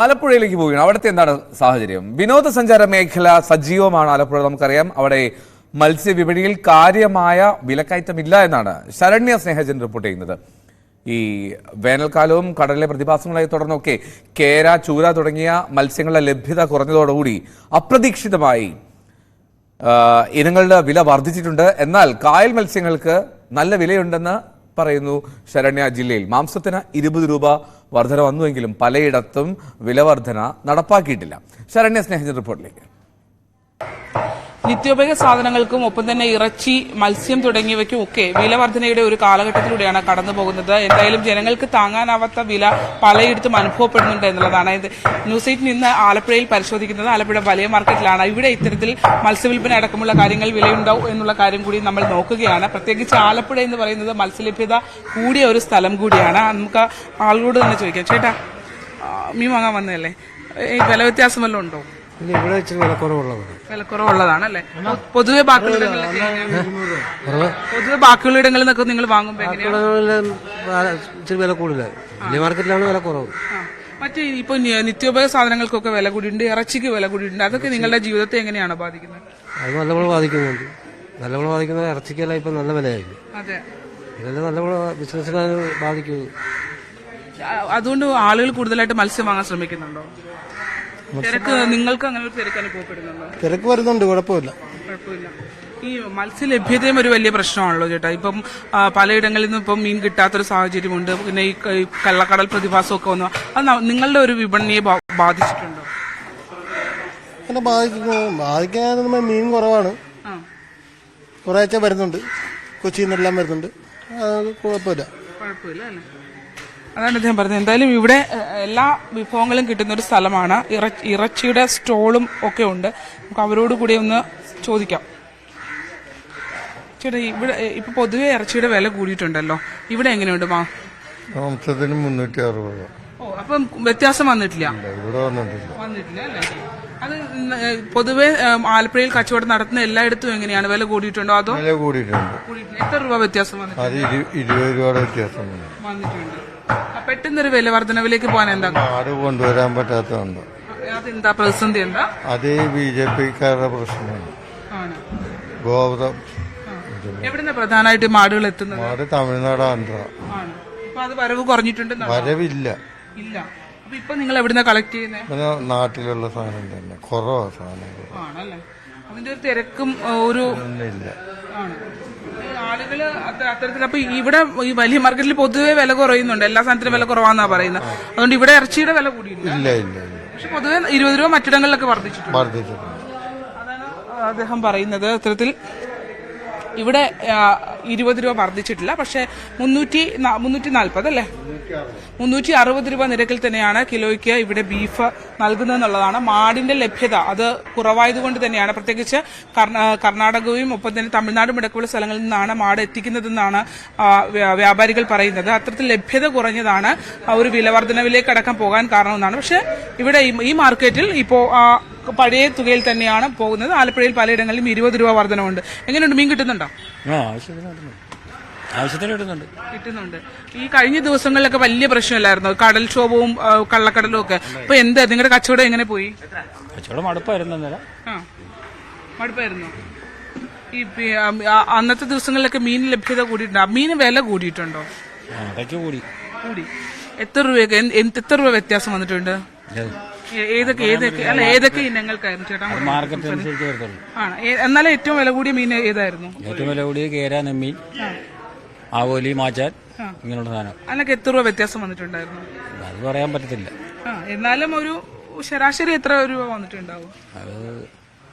ആലപ്പുഴയിലേക്ക് പോവുകയാണ്. അവിടുത്തെ എന്താണ് സാഹചര്യം? വിനോദസഞ്ചാര മേഖല സജീവമാണ് ആലപ്പുഴ. നമുക്കറിയാം അവിടെ മത്സ്യവിപണിയിൽ കാര്യമായ വിലക്കയറ്റമില്ല എന്നാണ് ശരണ്യ സ്നേഹജൻ റിപ്പോർട്ട് ചെയ്യുന്നത്. ഈ വേനൽക്കാലവും കടലിലെ പ്രതിഭാസങ്ങളെ തുടർന്നൊക്കെ കേര, ചൂര തുടങ്ങിയ മത്സ്യങ്ങളുടെ ലഭ്യത കുറഞ്ഞതോടുകൂടി അപ്രതീക്ഷിതമായി ഇനങ്ങളുടെ വില വർദ്ധിച്ചിട്ടുണ്ട്. എന്നാൽ കായൽ മത്സ്യങ്ങൾക്ക് നല്ല വിലയുണ്ടെന്ന് പറയുന്നു ശരണ്യ. ജില്ലയിൽ മാംസത്തിന് 20 രൂപ വർധന വന്നുവെങ്കിലും പലയിടത്തും വില വർധന നടപ്പാക്കിയിട്ടില്ല. ശരണ്യ സ്നേഹജൻ റിപ്പോർട്ടിലേക്ക്. നിത്യോപയോഗ സാധനങ്ങൾക്കും ഒപ്പം തന്നെ ഇറച്ചി, മത്സ്യം തുടങ്ങിയവയ്ക്കും ഒക്കെ വില വർധനയുടെ ഒരു കാലഘട്ടത്തിലൂടെയാണ് കടന്നു പോകുന്നത്. എന്തായാലും ജനങ്ങൾക്ക് താങ്ങാനാവാത്ത വില പലയിടത്തും അനുഭവപ്പെടുന്നുണ്ട് എന്നുള്ളതാണ്. ന്യൂസ് 8 നിന്ന് ആലപ്പുഴയിൽ പരിശോധിക്കുന്നത് ആലപ്പുഴ വലിയ മാർക്കറ്റിലാണ്. ഇവിടെ ഇത്തരത്തിൽ മത്സ്യവില്പന അടക്കമുള്ള കാര്യങ്ങൾ വിലയുണ്ടാവും എന്നുള്ള കാര്യം കൂടി നമ്മൾ നോക്കുകയാണ്. പ്രത്യേകിച്ച് ആലപ്പുഴ എന്ന് പറയുന്നത് മത്സ്യലഭ്യത കൂടിയ ഒരു സ്ഥലം കൂടിയാണ്. നമുക്ക് ആളുകളോട് തന്നെ ചോദിക്കാം, ചേട്ടാ മീൻ വാങ്ങാൻ വന്നതല്ലേ, വില വ്യത്യാസം വല്ലതും ഉണ്ടോ? ഇവിടെ ഇച്ചിരി വിലക്കുറവുള്ളതാണ് അല്ലേ? പൊതുവെ ബാക്കിയുള്ള ഇടങ്ങളിൽ നിന്നൊക്കെ നിങ്ങൾ വാങ്ങുമ്പോൾ ഇച്ചിരി വില കൂടുതൽ വലിയ മാർക്കറ്റിലാണ് വില കുറവ്. മറ്റേ ഇപ്പൊ നിത്യോപയോഗ സാധനങ്ങൾക്കൊക്കെ വില കൂടിയിട്ടുണ്ട്, ഇറച്ചിക്ക് വില കൂടിയിട്ടുണ്ട്. അതൊക്കെ നിങ്ങളുടെ ജീവിതത്തെ എങ്ങനെയാണ് ബാധിക്കുന്നത്? അത് നല്ലപോലെ ബാധിക്കുന്നുണ്ട്. നല്ലപോലെ ബാധിക്കുന്നത് ഇറച്ചിക്കല്ല ഇപ്പൊ നല്ല വിലയായിരിക്കും. അതെ, ഇതെല്ലാം നല്ലപോലെ ബിസിനസ്സിനെ ബാധിക്കും. അതുകൊണ്ട് ആളുകൾ കൂടുതലായിട്ട് മത്സ്യം വാങ്ങാൻ ശ്രമിക്കുന്നുണ്ടോ? തിരക്ക് നിങ്ങൾക്ക് അങ്ങനെ ഒരു തിരക്ക് അനുഭവപ്പെടുന്നുണ്ടോ? തിരക്ക് വരുന്നുണ്ട്, കുഴപ്പമില്ല. ഈ മത്സ്യ ലഭ്യതയും ഒരു വലിയ പ്രശ്നമാണല്ലോ ചേട്ടാ. ഇപ്പം പലയിടങ്ങളിൽ നിന്നും ഇപ്പം മീൻ കിട്ടാത്തൊരു സാഹചര്യമുണ്ട്. പിന്നെ ഈ കള്ളക്കടൽ പ്രതിഭാസമൊക്കെ വന്നു. അത് നിങ്ങളുടെ ഒരു വിപണിയെ ബാധിച്ചിട്ടുണ്ടോ? അങ്ങനെ ബാധിക്കാൻ മീൻ കുറവാണ്. കുറേശ്ശെ വരുന്നുണ്ട്, കൊച്ചിയിൽ നിന്നെല്ലാം വരുന്നുണ്ട്. കുഴപ്പമില്ല അല്ലേ? അതാണ് അദ്ദേഹം പറഞ്ഞത്. എന്തായാലും ഇവിടെ എല്ലാ വിഭവങ്ങളും കിട്ടുന്ന ഒരു സ്ഥലമാണ്. ഇറച്ചിയുടെ സ്റ്റോളും ഒക്കെ ഉണ്ട്. നമുക്ക് അവരോട് കൂടി ഒന്ന് ചോദിക്കാം. ചേട്ടാ, ഇവിടെ ഇപ്പൊ പൊതുവെ ഇറച്ചിയുടെ വില കൂടിയിട്ടുണ്ടല്ലോ, ഇവിടെ എങ്ങനെയുണ്ട്? മാംസത്തിന് 360. ഓ, അപ്പം വ്യത്യാസം വന്നിട്ടില്ല അല്ലേ? അത് പൊതുവെ ആലപ്പുഴയിൽ കച്ചവടം നടത്തുന്ന എല്ലായിടത്തും എങ്ങനെയാണ്? വില കൂടിയിട്ടുണ്ടോ അതോ? വില കൂടിയിട്ടുണ്ട്. എത്ര രൂപ വ്യത്യാസം വന്നിട്ടുണ്ട്? 20 രൂപയുടെ വ്യത്യാസം വന്നിട്ടുണ്ട്. പെട്ടെന്നൊരു വില വർധനവിലേക്ക് പോകാൻ എന്താ ആട് കൊണ്ടുവരാൻ പറ്റാത്തതുണ്ട്. അതെന്താ പ്രതിസന്ധി? എന്താ? അത് BJP-ക്കാരുടെ പ്രശ്നമാണ്. ഗോവധം എവിടുന്ന പ്രധാനമായിട്ട് മാടുകൾ എത്തുന്നത്? മാട് തമിഴ്നാട്, ആന്ധ്ര. ഇപ്പൊ അത് വരവ് കുറഞ്ഞിട്ടുണ്ട്? വരവില്ല. ഇല്ല. അപ്പൊ ഇപ്പൊ നിങ്ങൾ എവിടുന്ന കളക്ട് ചെയ്യുന്നത്? നാട്ടിലുള്ള സാധനം തന്നെ, കുറവാ സാധനങ്ങൾ. ആണല്ലേ? അതിന്റെ ഒരു തിരക്കും ഒരു ഇല്ല. ആളുകള് അത്തരത്തിൽ. അപ്പൊ ഇവിടെ ഈ വലിയ മാർക്കറ്റിൽ പൊതുവെ വില കുറയുന്നുണ്ട്, എല്ലാ സാധനത്തിനും വില കുറവാന്നാ പറയുന്നത്. അതുകൊണ്ട് ഇവിടെ ഇറച്ചിയുടെ വില കൂടിയില്ല. ഇല്ല. പക്ഷെ പൊതുവെ 20 രൂപ മറ്റിടങ്ങളിലൊക്കെ വർദ്ധിച്ചിട്ടുണ്ട്. അതാണ് അദ്ദേഹം പറയുന്നത്. അത്തരത്തിൽ ഇവിടെ 20 രൂപ വർദ്ധിച്ചിട്ടില്ല. പക്ഷെ 340 അല്ലേ, 360 രൂപ നിരക്കിൽ തന്നെയാണ് കിലോയ്ക്ക് ഇവിടെ ബീഫ് നൽകുന്നതെന്നുള്ളതാണ്. മാടിന്റെ ലഭ്യത അത് കുറവായതുകൊണ്ട് തന്നെയാണ്. പ്രത്യേകിച്ച് കർണാടകവും ഒപ്പം തന്നെ തമിഴ്നാടും ഇടക്കുള്ള സ്ഥലങ്ങളിൽ നിന്നാണ് മാട് എത്തിക്കുന്നതെന്നാണ് വ്യാപാരികൾ പറയുന്നത്. അത്തരത്തിൽ ലഭ്യത കുറഞ്ഞതാണ് ഒരു വിലവർദ്ധനവിലേക്ക് അടക്കം പോകാൻ കാരണമെന്നാണ്. പക്ഷെ ഇവിടെ ഈ മാർക്കറ്റിൽ ഇപ്പോ പഴയ തുകയിൽ തന്നെയാണ് പോകുന്നത്. ആലപ്പുഴയിൽ പലയിടങ്ങളിലും 20 രൂപ വർധനമുണ്ട്. എങ്ങനെയുണ്ട്? മീൻ കിട്ടുന്നുണ്ടോ? ആവശ്യത്തിന് കിട്ടുന്നുണ്ട്. ഈ കഴിഞ്ഞ ദിവസങ്ങളിലൊക്കെ വലിയ പ്രശ്നമില്ലായിരുന്നു, കടൽക്ഷോഭവും കള്ളക്കടലും ഒക്കെ. അപ്പൊ എന്താ നിങ്ങളുടെ കച്ചവടം എങ്ങനെ പോയി? കച്ചവടം മടുപ്പായിരുന്നു. ഈ അന്നത്തെ ദിവസങ്ങളിലൊക്കെ മീൻ ലഭ്യത കൂടിയിട്ടുണ്ടോ? മീൻ വില കൂടിയിട്ടുണ്ടോ? കൂടി. എത്ര രൂപ വ്യത്യാസം വന്നിട്ടുണ്ട്? ഏതൊക്കെ ഇനങ്ങൾക്കായിരുന്നു ചേട്ടാ? ആണ്. എന്നാലും ഏറ്റവും വില കൂടിയ മീൻ ഏതായിരുന്നു? ഏറ്റവും വില കൂടിയ കേര, നെമ്മീൻ, ആവോലി, മാച്ചാൻ, ഇങ്ങനെയുള്ള സാധനം. അതിനൊക്കെ എത്ര രൂപ വ്യത്യാസം വന്നിട്ടുണ്ടായിരുന്നു? അത് പറയാൻ പറ്റത്തില്ല. എന്നാലും ഒരു ശരാശരി എത്ര രൂപ വന്നിട്ടുണ്ടാവും? അത്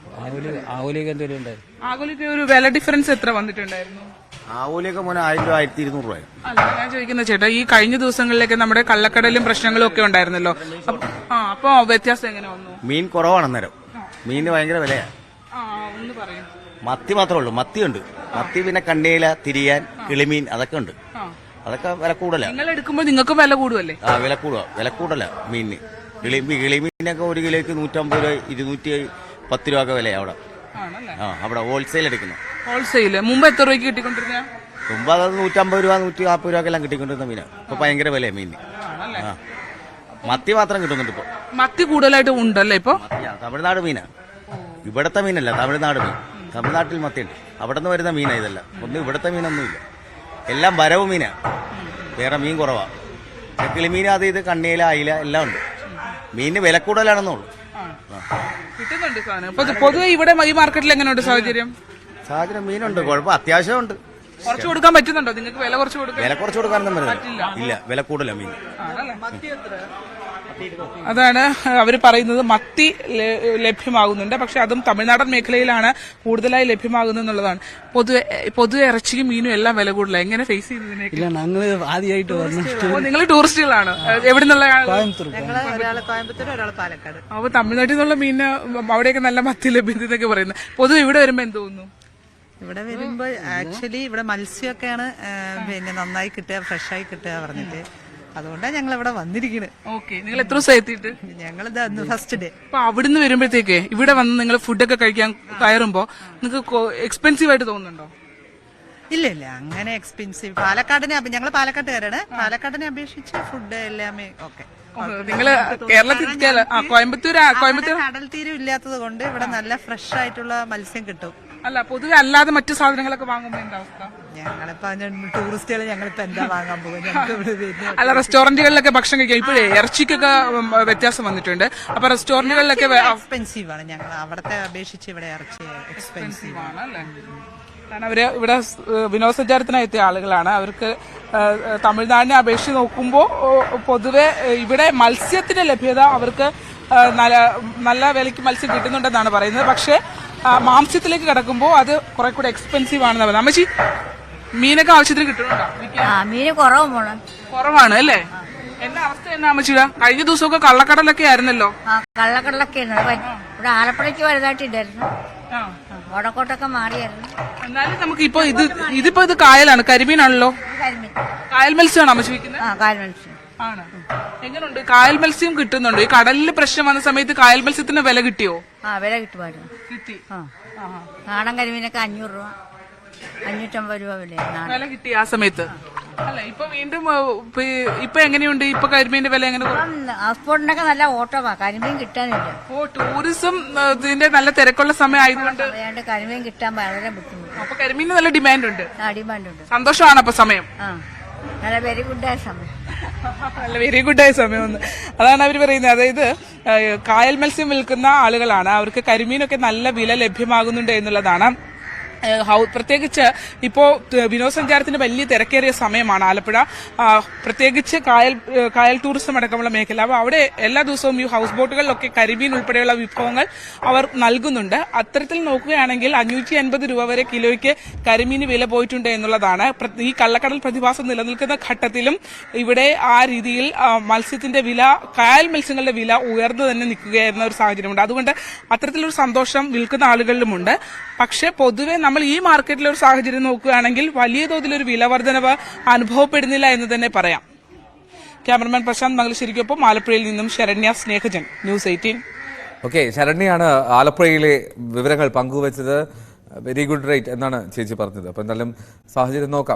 ആവോലിക്ക് എന്തെങ്കിലും ഉണ്ടായിരുന്നു. ആവോലിക്ക് ഒരു വില ഡിഫറൻസ് എത്ര വന്നിട്ടുണ്ടായിരുന്നു? ആവോലിയൊക്കെ 1000 രൂപ, 1200 രൂപ. അല്ല, ഞാൻ ചോദിക്കുന്നത് ചേട്ടാ, ഈ കഴിഞ്ഞ ദിവസങ്ങളിലൊക്കെ നമ്മുടെ കള്ളക്കടലും പ്രശ്നങ്ങളും ഒക്കെ ഉണ്ടായിരുന്നല്ലോ, അപ്പൊ വ്യത്യാസം എങ്ങനെ വന്നു? മീൻ കുറവാണ് അന്നേരം. മീനിന് ഭയങ്കര വിലയാണ്. ഒന്ന് പറയും. മത്തി മാത്രമേ ഉള്ളൂ. മത്തിയുണ്ട്. മത്തി, പിന്നെ കണ്ണീല, തിരിയാൻ, കിളിമീൻ, അതൊക്കെ ഉണ്ട്. അതൊക്കെ വില കൂടുതലാണ്. നിങ്ങൾ എടുക്കുമ്പോൾ നിങ്ങൾക്ക് വില കൂടുമല്ലേ? വില കൂടുതല മീനിന്. കിളിമീനൊക്കെ 1 കിലോയ്ക്ക് 150 രൂപ, 210 രൂപ ഒക്കെ വിലയാണ് അവിടെ. അവിടെ ഹോൾസെയിൽ എടുക്കുന്നു. ഹോൾസെയില് മുമ്പ് എത്ര രൂപയ്ക്ക് കിട്ടിക്കൊണ്ടിരുന്ന? മുമ്പ് അത് 150 രൂപ, 140 രൂപ എല്ലാം കിട്ടിക്കൊണ്ടിരുന്ന മീനാണ്. ഇപ്പൊ ഭയങ്കര വിലയാണ് മീനിന്. മത്തി മാത്രം കിട്ടുന്നുണ്ട് ഇപ്പൊ. മത്തി കൂടുതലായിട്ട് ഉണ്ടല്ലേ ഇപ്പൊ? മത്തിയാ തമിഴ്നാട് മീനാ, ഇവിടത്തെ മീനല്ല, തമിഴ്നാട് മീൻ. തമിഴ്നാട്ടിൽ മത്തിയുണ്ട്, അവിടെ നിന്ന് വരുന്ന മീനാ ഇതല്ല. ഒന്നും ഇവിടത്തെ മീനൊന്നുമില്ല, എല്ലാം വരവ് മീനാ, വേറെ മീൻ കുറവാ. കിളിമീൻ അത് ഇത് കണ്ണിയില അയില എല്ലാം ഉണ്ട്. മീനിന് വില കൂടുതലാണെന്നുള്ളൂ. കിട്ടുന്നുണ്ട് സാധനം. പൊതുവെ ഇവിടെ ഈ മാർക്കറ്റിൽ എങ്ങനെയുണ്ട് സാഹചര്യം? സാഹചര്യം മീനുണ്ട്, കുഴപ്പം അത്യാവശ്യമുണ്ട്. കുറച്ച് കൊടുക്കാൻ പറ്റുന്നുണ്ടോ നിങ്ങൾക്ക്? വില കുറച്ച് കൊടുക്കാൻ വില കുറച്ച് കൊടുക്കാനൊന്നും പറ്റില്ല. ഇല്ല, വില കൂടുതലാ മീൻ. അതാണ് അവർ പറയുന്നത്. മത്തി ലഭ്യമാകുന്നുണ്ട്, പക്ഷെ അതും തമിഴ്നാടൻ മേഖലയിലാണ് കൂടുതലായി ലഭ്യമാകുന്നത് എന്നുള്ളതാണ്. പൊതുവെ ഇറച്ചിയും മീനും എല്ലാം വില കൂടുതലാണ്. എങ്ങനെ ഫേസ് ചെയ്യുന്നതിനൊക്കെ? ഇല്ല, ഞങ്ങള് ആദ്യമായിട്ട് വന്നു. നിങ്ങൾ ടൂറിസ്റ്റുകളാണ്? എവിടെ നിന്നുള്ള? ഒരാള് കോയമ്പത്തൂർ, ഒരാള് പാലക്കാട്. അപ്പൊ തമിഴ്നാട്ടിൽ നിന്നുള്ള മീന് അവിടെയൊക്കെ നല്ല മത്തി ലഭ്യതയൊക്കെ പറയുന്നത്. പൊതുവെ ഇവിടെ വരുമ്പോ എന്ത് തോന്നുന്നു? ഇവിടെ വരുമ്പോ ആക്ച്വലി ഇവിടെ മത്സ്യമൊക്കെയാണ് പിന്നെ നന്നായി കിട്ടുക, ഫ്രഷായി കിട്ടുക പറഞ്ഞിട്ട്. അതുകൊണ്ടാണ് ഞങ്ങൾ ഇവിടെ വന്നിരിക്കുന്നത്. ഓക്കെ, നിങ്ങൾ എത്ര ദിവസം എത്തിയിട്ട്? ഞങ്ങളിത് അന്ന് ഫസ്റ്റ് ഡേ. അപ്പൊ അവിടുന്ന് വരുമ്പോഴത്തേക്ക് ഇവിടെ വന്ന് നിങ്ങൾ ഫുഡൊക്കെ കഴിക്കാൻ കയറുമ്പോ നിങ്ങൾക്ക് എക്സ്പെൻസീവ് ആയിട്ട് തോന്നുന്നുണ്ടോ? ഇല്ല ഇല്ല, അങ്ങനെ എക്സ്പെൻസീവ്. ഞങ്ങൾ പാലക്കാട്ടുകാരാണ്. പാലക്കാടിനെ അപേക്ഷിച്ച് ഫുഡ് എല്ലാമേ ഓക്കെ. നിങ്ങള് കേരളത്തിൽ കോയമ്പത്തൂർ കടൽ തീരം ഇല്ലാത്തത് കൊണ്ട് ഇവിടെ നല്ല ഫ്രഷ് ആയിട്ടുള്ള മത്സ്യം കിട്ടും. അല്ല, പൊതുവെ അല്ലാതെ മറ്റു സാധനങ്ങളൊക്കെ വാങ്ങുമ്പോ എന്താ അവസ്ഥ? ഞങ്ങളിപ്പോ ടൂറിസ്റ്റുകൾ ഞങ്ങളിപ്പോ എന്താ വാങ്ങാൻ പോകും? ഞങ്ങൾക്ക് ഇവിടെ വരുന്നത് അല്ല, റെസ്റ്റോറന്റുകളിലൊക്കെ ഭക്ഷണം കഴിക്കാം. ഇപ്പോഴേ ഇറച്ചിക്കൊക്കെ വ്യത്യാസം വന്നിട്ടുണ്ട്. അപ്പൊ റെസ്റ്റോറന്റുകളിലൊക്കെ എക്സ്പെൻസീവ് ആണ്. ഞങ്ങൾ അവിടത്തെ അപേക്ഷിച്ച് ഇവിടെ ഇറച്ചി എക്സ്പെൻസീവ് ആണ്. അല്ലേ? കാരണം അവര് ഇവിടെ വിനോദസഞ്ചാരത്തിനായി എത്തിയ ആളുകളാണ്. അവർക്ക് തമിഴ്നാടിനെ അപേക്ഷിച്ച് നോക്കുമ്പോൾ പൊതുവെ ഇവിടെ മത്സ്യത്തിന്റെ ലഭ്യത അവർക്ക് നല്ല വിലയ്ക്ക് മത്സ്യം കിട്ടുന്നുണ്ടെന്നാണ് പറയുന്നത്. പക്ഷേ മാംസ്യത്തിലേക്ക് കിടക്കുമ്പോൾ അത് കുറെ കൂടെ എക്സ്പെൻസീവ് ആണെന്ന് പറയുന്നത്. അമ്മച്ചി, മീനൊക്കെ ആവശ്യത്തിന് കിട്ടുന്നുണ്ടോ? മീന് കുറവാണ്. കുറവാണ് അല്ലേ? എന്നാ അവസ്ഥ എന്നാ അമ്മച്ചിയുടെ? കഴിഞ്ഞ ദിവസമൊക്കെ കള്ളക്കടലൊക്കെ ആയിരുന്നല്ലോ. കള്ളക്കടലൊക്കെ ഇവിടെ ആലപ്പുഴയ്ക്ക് വലുതായിട്ടില്ലായിരുന്നു, വടക്കോട്ടൊക്കെ മാറിയായിരുന്നു. എന്നാലും നമുക്ക് ഇതിപ്പോ ഇത് കായലാണ്, കരിമീനാണല്ലോ. കായൽ മത്സ്യമാണ് അമ്മച്ചി വിൽക്കുന്നത്? കായൽ മത്സ്യം ആണ്. എങ്ങനെയുണ്ട്? കായൽ മത്സ്യം കിട്ടുന്നുണ്ട്? ഈ കടലിൽ പ്രശ്നം വന്ന സമയത്ത് കായൽ മത്സ്യത്തിന് വില കിട്ടിയോ? വില കിട്ടുമായിരുന്നു. കിട്ടി. നാടൻ കരിമീനൊക്കെ 500 രൂപ, 550 രൂപ വില കിട്ടി ആ സമയത്ത്. അല്ല, ഇപ്പൊ വീണ്ടും ഇപ്പൊ എങ്ങനെയുണ്ട്? ഇപ്പൊ കരിമീന്റെ വില എങ്ങനെ? ഹൗസ്ബോട്ടിനൊക്കെ നല്ല ഓട്ടമാ, കരിമീൻ കിട്ടാനില്ല. ടൂറിസം ഇതിന്റെ നല്ല തിരക്കുള്ള സമയം ആയതുകൊണ്ട് കരിമീൻ കിട്ടാൻ വളരെ ബുദ്ധിമുട്ട്. അപ്പൊ കരിമീന് നല്ല ഡിമാൻഡ് ഉണ്ട്. ഡിമാൻഡ് ഉണ്ട്. സന്തോഷമാണ് അപ്പൊ സമയം. നല്ല വെരി ഗുഡായ സമയം. നല്ല വെരി ഗുഡായ സമയം. അതാണ് അവർ പറയുന്നത്. അതായത് കായൽ മത്സ്യം വിൽക്കുന്ന ആളുകളാണ്, അവർക്ക് കരിമീനൊക്കെ നല്ല വില ലഭ്യമാകുന്നുണ്ട് എന്നുള്ളതാണ്. പ്രത്യേകിച്ച് ഇപ്പോ വിനോദസഞ്ചാരത്തിന് വലിയ തിരക്കേറിയ സമയമാണ് ആലപ്പുഴ, പ്രത്യേകിച്ച് കായൽ ടൂറിസം അടക്കമുള്ള മേഖല. അപ്പോൾ അവിടെ എല്ലാ ദിവസവും ഈ ഹൗസ് ബോട്ടുകളിലൊക്കെ കരിമീൻ ഉൾപ്പെടെയുള്ള വിഭവങ്ങൾ അവർ നൽകുന്നുണ്ട്. അത്തരത്തിൽ നോക്കുകയാണെങ്കിൽ 550 രൂപ വരെ കിലോയ്ക്ക് കരിമീന് വില പോയിട്ടുണ്ട് എന്നുള്ളതാണ്. ഈ കള്ളക്കടൽ പ്രതിഭാസം നിലനിൽക്കുന്ന ഘട്ടത്തിലും ഇവിടെ ആ രീതിയിൽ മത്സ്യത്തിന്റെ വില, കായൽ മത്സ്യങ്ങളുടെ വില ഉയർന്നു തന്നെ നിൽക്കുകയായിരുന്ന ഒരു സാഹചര്യമുണ്ട്. അതുകൊണ്ട് അത്തരത്തിലൊരു സന്തോഷം വിൽക്കുന്ന ആളുകളിലുമുണ്ട്. പക്ഷേ പൊതുവെ നമ്മൾ ഈ മാർക്കറ്റിലെ ഒരു സാഹചര്യം നോക്കുകയാണെങ്കിൽ വലിയ തോതിലൊരു വില വർധനവ് അനുഭവപ്പെടുന്നില്ല എന്ന് തന്നെ പറയാം. ക്യാമറമാൻ പ്രശാന്ത് മംഗലശ്ശേരിക്കൊപ്പം ആലപ്പുഴയിൽ നിന്നും ശരണ്യ സ്നേഹജൻ, ന്യൂസ് 18. ഓക്കെ, ശരണ്യാണ് ആലപ്പുഴയിലെ വിവരങ്ങൾ പങ്കുവച്ചത്. വെരി ഗുഡ് റേറ്റ് എന്നാണ് ചേച്ചി പറഞ്ഞത്. അപ്പൊ എന്തായാലും സാഹചര്യം നോക്കാം.